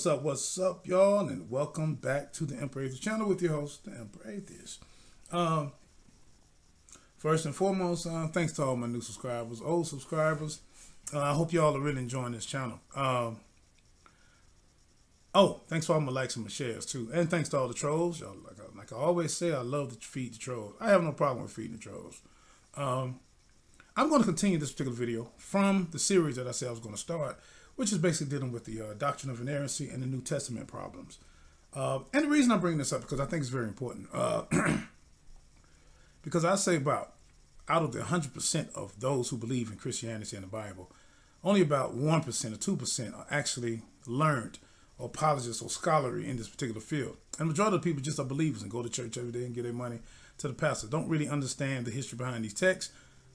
What's up, y'all? And welcome back to the Emperor Atheist channel with your host, the Emperor Atheist. First and foremost, thanks to all my new subscribers, old subscribers. I hope y'all are really enjoying this channel. Thanks for all my likes and my shares too. And thanks to all the trolls. Y'all, like I always say, I love to feed the trolls. I have no problem with feeding the trolls. I'm going to continue this particular video from the series that I said I was going to start, which is basically dealing with the doctrine of inerrancy and the New Testament problems. And the reason I'm bringing this up because I think it's very important. Because I say out of the 100% of those who believe in Christianity and the Bible, only about 1% or 2% are actually learned or apologists or scholarly in this particular field. And the majority of the people just are believers and go to church every day and give their money to the pastor. Don't really understand the history behind these texts,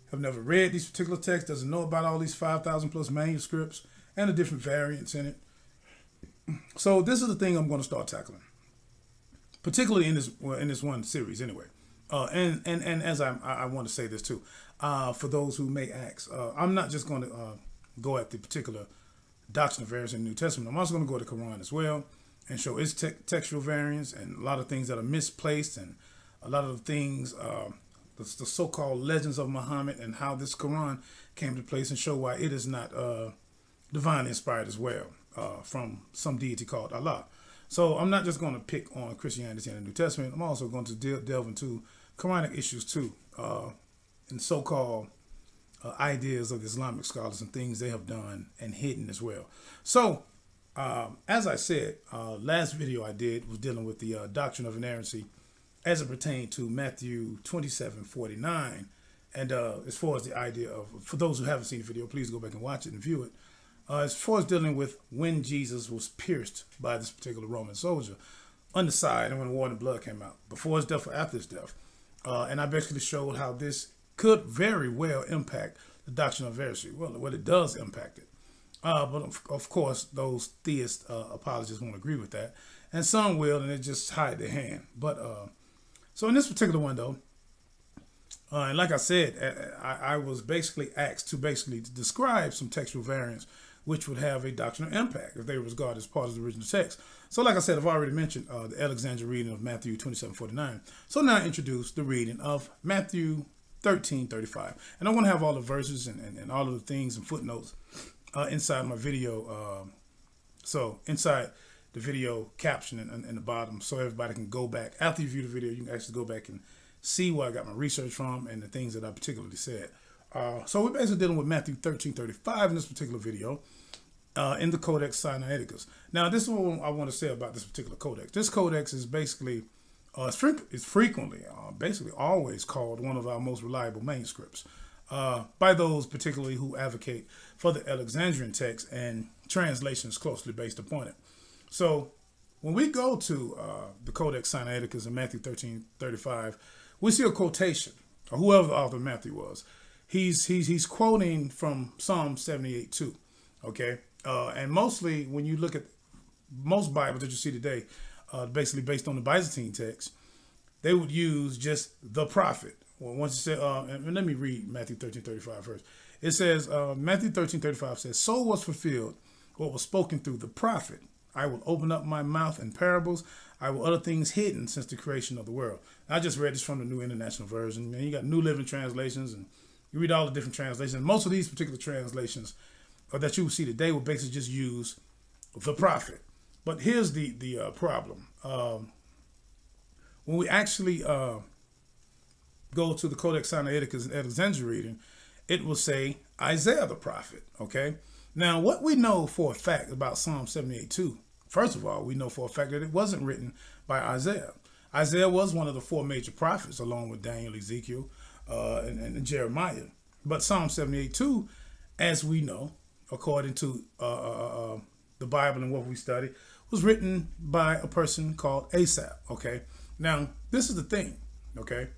have never read these particular texts, doesn't know about all these 5,000 plus manuscripts and the different variants in it. So this is the thing I'm going to start tackling, particularly in this one series anyway. And as I want to say this too, for those who may ask, I'm not just going to go at the particular doctrine of variance in the New Testament. I'm also going to go to the Quran as well and show its textual variants and a lot of things that are misplaced and a lot of the things, the so-called legends of Muhammad and how this Quran came to place, and show why it is not divinely inspired as well from some deity called Allah. So I'm not just going to pick on Christianity and the New Testament. I'm also going to delve into Quranic issues too, and so-called ideas of Islamic scholars and things they have done and hidden as well. So as I said, last video I did was dealing with the doctrine of inerrancy as it pertained to Matthew 27:49. And as far as the idea of, for those who haven't seen the video, please go back and watch it and view it. As far as dealing with when Jesus was pierced by this particular Roman soldier on the side and when the water and blood came out, before his death or after his death. And I basically showed how this could very well impact the doctrine of inerrancy. Well, it does impact it. But of course, those theist apologists won't agree with that. And some will, and they just hide their hand. But so in this particular one, though, and like I said, I was basically asked to describe some textual variants which would have a doctrinal impact if they were regarded as part of the original text. So like I said, I've already mentioned the Alexandrian reading of Matthew 27:49. So now I introduce the reading of Matthew 13:35. And I want to have all the verses and all of the things and footnotes inside my video. So inside the video caption in the bottom, so everybody can go back. After you view the video, you can actually go back and see where I got my research from and the things that I particularly said. So we're basically dealing with Matthew 13:35 in this particular video in the Codex Sinaiticus. Now, this is what I want to say about this particular codex. This codex is basically, it's frequently, basically always called one of our most reliable manuscripts by those particularly who advocate for the Alexandrian Text and translations closely based upon it. So when we go to the Codex Sinaiticus in Matthew 13:35, we see a quotation, or whoever the author of Matthew was. He's quoting from Psalm 78:2, okay? And mostly when you look at most Bibles that you see today, basically based on the Byzantine Text, they would use just the prophet. Well, once you say, and let me read Matthew 13:35 first. It says, Matthew 13:35 says, "So was fulfilled what was spoken through the prophet. I will open up my mouth in parables. I will utter things hidden since the creation of the world." I just read this from the New International Version. And you got New Living Translations, and you read all the different translations. Most of these particular translations that you will see today will basically just use the prophet. But here's the problem. When we actually go to the Codex Sinaiticus and Alexandrian reading, it will say Isaiah the prophet, okay? Now, what we know for a fact about Psalm 78:2, first of all, we know for a fact that it wasn't written by Isaiah. Isaiah was one of the 4 major prophets, along with Daniel, Ezekiel, and Jeremiah. But Psalm 78:2, as we know, according to the Bible and what we study, was written by a person called Asaph, okay? Now, this is the thing, okay?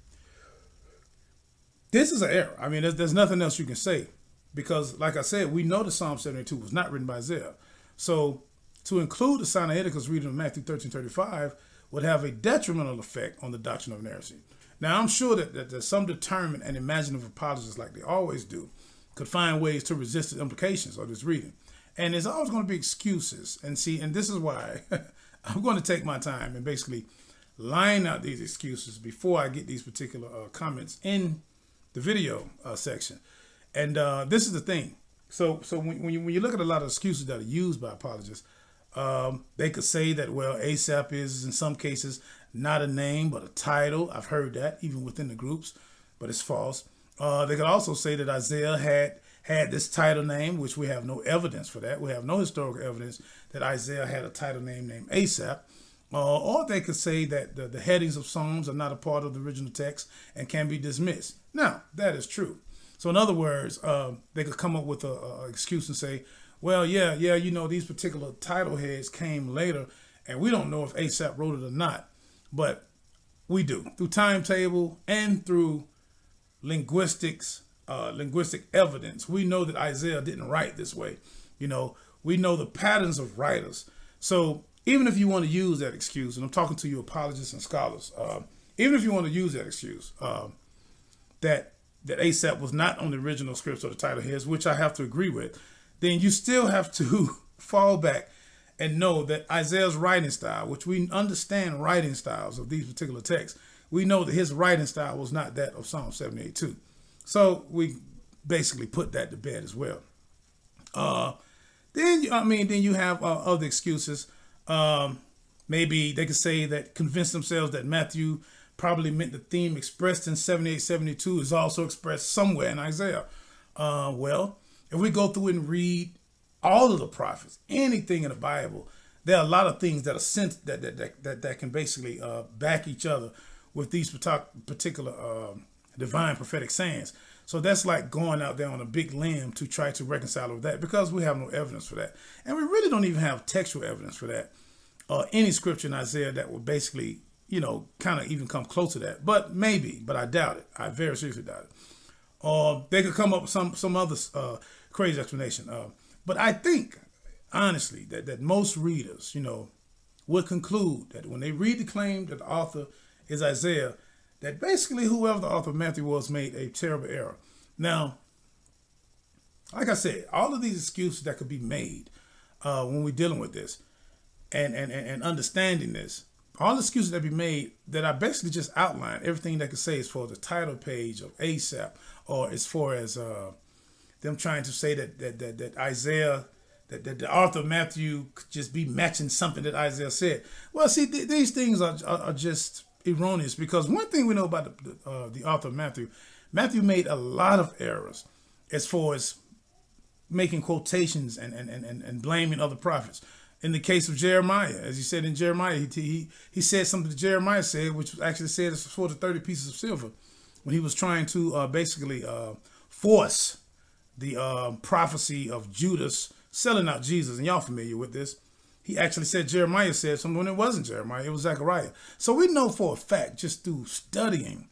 This is an error. I mean, there's nothing else you can say. Because, like I said, we know that Psalm 72 was not written by Isaiah. So, to include the Sinaiticus reading of Matthew 13:35 would have a detrimental effect on the doctrine of inerrancy. Now, I'm sure that some determined and imaginative apologists, like they always do, could find ways to resist the implications of this reading. And there's always going to be excuses. And see, and this is why I'm going to take my time and basically line out these excuses before I get these particular comments in the video section. And this is the thing. So when you look at a lot of excuses that are used by apologists, they could say that, well, Asaph is in some cases not a name but a title. I've heard that even within the groups, but it's false. They could also say that Isaiah had this title name, which we have no evidence for that. We have no historical evidence that Isaiah had a title name named Asaph. Or they could say that the headings of Psalms are not a part of the original text and can be dismissed. Now, that is true. So in other words, they could come up with an excuse and say, well, yeah, you know, these particular title heads came later, and we don't know if Asaph wrote it or not. But we do. Through timetable and through linguistic evidence, we know that Isaiah didn't write this way. You know, we know the patterns of writers. So even if you want to use that excuse, and I'm talking to you apologists and scholars, even if you want to use that excuse, that Asaph was not on the original scripts or the title heads, which I have to agree with, then you still have to fall back and know that Isaiah's writing style, which we understand writing styles of these particular texts, we know that his writing style was not that of Psalm 78:2. So we basically put that to bed as well. Then you have other excuses. Maybe they could say that, convince themselves that Matthew probably meant the theme expressed in 78:72 is also expressed somewhere in Isaiah. Well, if we go through and read all of the prophets, anything in the Bible, there are a lot of things that are sent that can basically back each other with these particular divine prophetic sayings. So that's like going out there on a big limb to try to reconcile with that, because we have no evidence for that. And we really don't even have textual evidence for that. Any scripture in Isaiah that would basically, you know, kind of even come close to that. But maybe, but I doubt it. I very seriously doubt it. Or they could come up with some other crazy explanation. But I think, honestly, that most readers, you know, would conclude that when they read the claim that the author is Isaiah, that basically whoever the author of Matthew was made a terrible error. Now, like I said, all of these excuses that could be made when we're dealing with this and understanding this, all the excuses that be made that I basically just outlined, everything they could say as far as the title page of Asaph, or as far as them trying to say that Isaiah, that the author of Matthew could just be matching something that Isaiah said. Well, see, these things are just erroneous, because one thing we know about the author of Matthew made a lot of errors as far as making quotations and blaming other prophets. In the case of Jeremiah, as he said in Jeremiah, he said something that Jeremiah said, which was actually said as for the 30 pieces of silver, when he was trying to basically force the prophecy of Judas selling out Jesus. And y'all familiar with this. He actually said Jeremiah said something when it wasn't Jeremiah, it was Zechariah. So we know for a fact, just through studying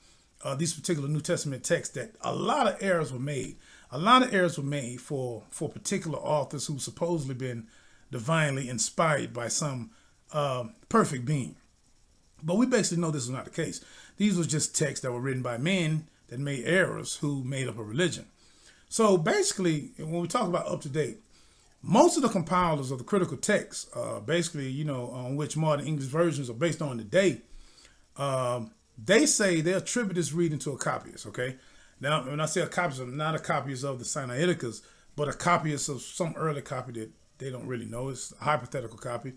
these particular New Testament texts, that a lot of errors were made. A lot of errors were made for particular authors who supposedly been divinely inspired by some perfect being. But we basically know this is not the case. These were just texts that were written by men that made errors who made up a religion. So basically, when we talk about up to date, most of the compilers of the critical texts, basically, you know, on which modern English versions are based on today, they say they attribute this reading to a copyist, okay? Now, when I say a copyist, I'm not a copyist of the Sinaiticus, but a copyist of some early copy that they don't really know. It's a hypothetical copy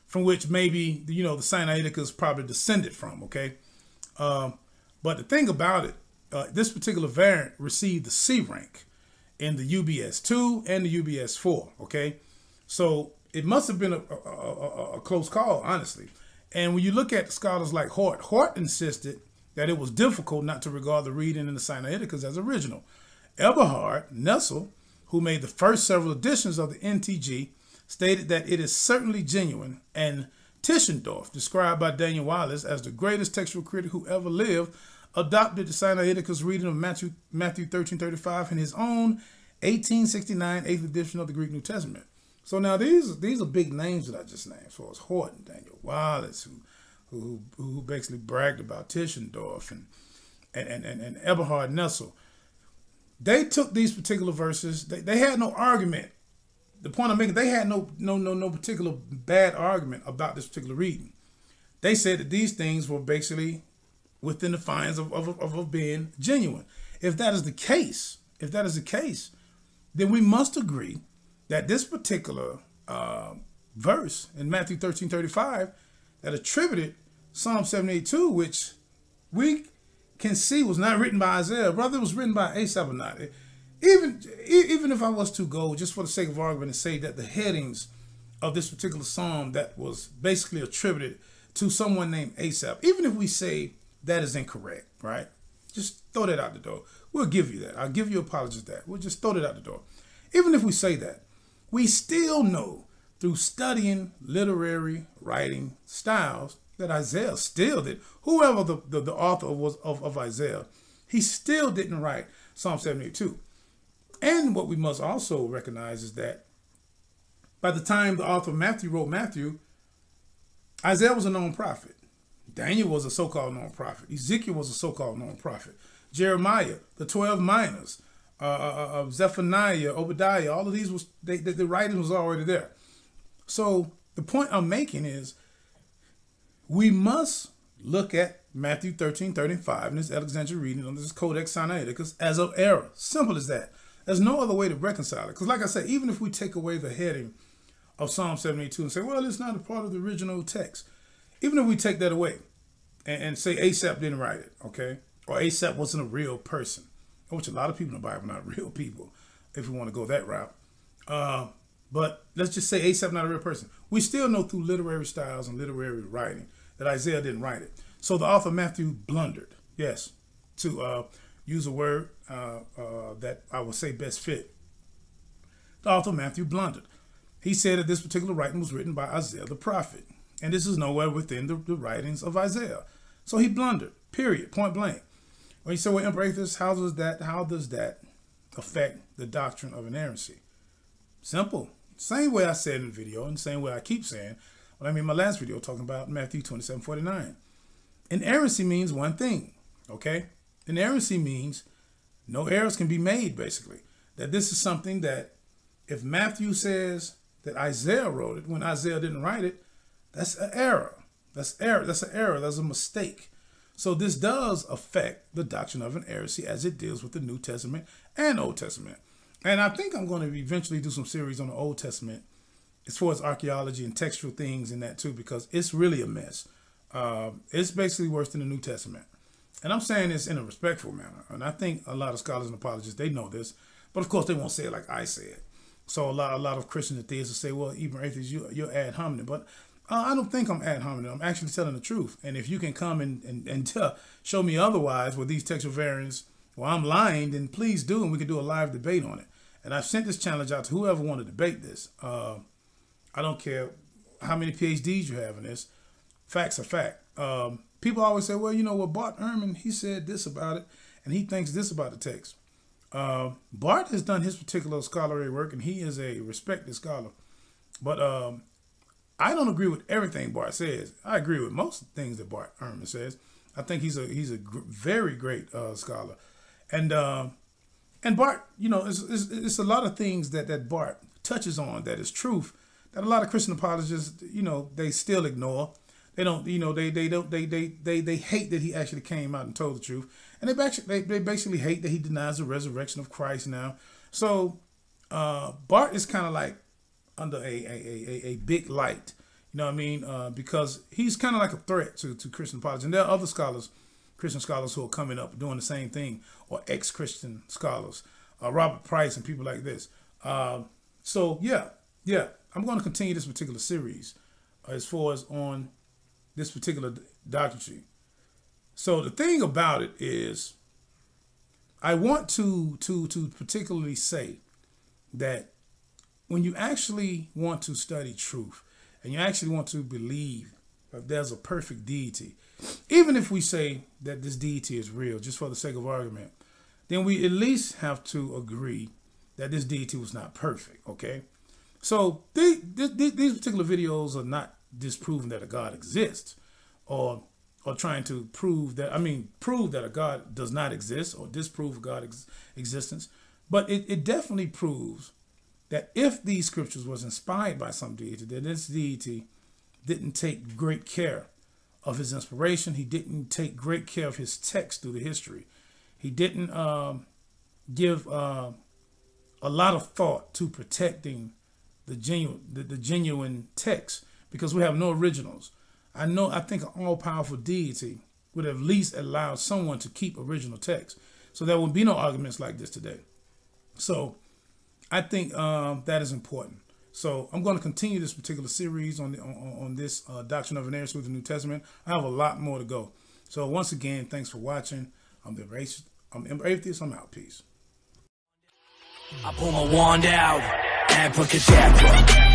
from which maybe, you know, the Sinaiticus probably descended from, okay? But the thing about it, this particular variant received the C rank in the UBS 2 and the UBS 4, okay? So it must have been a close call, honestly. And when you look at scholars like Hort insisted that it was difficult not to regard the reading in the Sinaiticus as original. Eberhard Nessel, who made the first several editions of the NTG, stated that it is certainly genuine, and Tischendorf, described by Daniel Wallace as the greatest textual critic who ever lived, adopted the Sinaiticus reading of Matthew 13:35 in his own 1869 8th edition of the Greek New Testament. So now these are big names that I just named, as far as Hort and Daniel Wallace, who basically bragged about Tischendorf and Eberhard Nessel. They took these particular verses. They had no argument the point I'm making, they had no particular bad argument about this particular reading. They said that these things were basically within the fines of being genuine. If that is the case, then we must agree that this particular verse in Matthew 13:35 that attributed Psalm 78:2, which we can see was not written by Isaiah, brother, it was written by Asaph or not. Even if I was to go, just for the sake of argument, and say that the headings of this particular psalm that was basically attributed to someone named Asaph, even if we say that is incorrect, right? Just throw that out the door. We'll give you that. I'll give you apologies that. We'll just throw that out the door. Even if we say that, we still know through studying literary writing styles that Isaiah still did. Whoever the author was of Isaiah, he still didn't write Psalm 78:2. And what we must also recognize is that by the time the author of Matthew wrote Matthew, Isaiah was a known prophet. Daniel was a so-called known prophet. Ezekiel was a so-called known prophet. Jeremiah, the 12 minors, Zephaniah, Obadiah, all of these was the writing was already there. So the point I'm making is we must look at Matthew 13:35 in this Alexandrian reading on this Codex Sinaiticus as an error. Simple as that. There's no other way to reconcile it. Because like I said, even if we take away the heading of Psalm 72 and say, well, it's not a part of the original text. Even if we take that away and say Asaph didn't write it, okay? Or Asaph wasn't a real person, which a lot of people in the Bible are not real people, if we want to go that route. But let's just say Asaph not a real person. We still know through literary styles and literary writing that Isaiah didn't write it. So the author Matthew blundered, yes, to use a word that I would say best fit. The author Matthew blundered. He said that this particular writing was written by Isaiah the prophet. And this is nowhere within the writings of Isaiah. So he blundered, period, point blank. When you say, well, Emperor Atheist, how does that affect the doctrine of inerrancy? Simple. Same way I said in the video and the same way I keep saying when I made my last video talking about Matthew 27:49. Inerrancy means one thing, okay? Inerrancy means no errors can be made, basically. That this is something that if Matthew says that Isaiah wrote it when Isaiah didn't write it, that's an error. That's error. That's an error. That's a mistake. So this does affect the doctrine of inerrancy as it deals with the New Testament and Old Testament. And I think I'm going to eventually do some series on the Old Testament as far as archaeology and textual things in that too, because it's really a mess. It's basically worse than the New Testament. And I'm saying this in a respectful manner. And I think a lot of scholars and apologists, they know this. But of course, they won't say it like I said. So a lot of Christian atheists will say, well, even atheists, you're ad hominem. But I don't think I'm ad hominem. I'm actually telling the truth. And if you can come and show me otherwise with these textual variants, well, I'm lying, then please do, and we can do a live debate on it. And I've sent this challenge out to whoever want to debate this. I don't care how many PhDs you have in this. Facts are fact. People always say, well, you know what, Bart Ehrman, he said this about it, and he thinks this about the text. Bart has done his particular scholarly work, and he is a respected scholar. But I don't agree with everything Bart says. I agree with most things that Bart Ehrman says. I think he's a very great scholar. And Bart, you know, it's a lot of things that Bart touches on that is truth that a lot of Christian apologists, you know, they still ignore. They don't, you know, they hate that he actually came out and told the truth, and they basically hate that he denies the resurrection of Christ now. So Bart is kind of like under a big light, you know what I mean? Because he's kind of like a threat to Christian apologists, and there are other scholars, Christian scholars, who are coming up doing the same thing, or ex-Christian scholars, Robert Price and people like this. So yeah, I'm going to continue this particular series as far as on this particular doctrine. So the thing about it is, I want to particularly say that when you actually want to study truth and you actually want to believe that there's a perfect deity, even if we say that this deity is real, just for the sake of argument, then we at least have to agree that this deity was not perfect, okay? So these particular videos are not disproving that a God exists, or trying to prove that a God does not exist, or disprove God's existence. But it definitely proves that if these scriptures was inspired by some deity, that this deity didn't take great care of his inspiration. He didn't take great care of his text through the history. He didn't give a lot of thought to protecting the genuine text, because we have no originals. I think an all-powerful deity would have at least allowed someone to keep original text, so there would be no arguments like this today. So I think that is important. So I'm going to continue this particular series on this doctrine of inerrancy with the New Testament. I have a lot more to go. So once again, thanks for watching. I'm atheist. I'm out. Peace. I pull my wand out, abracadabra.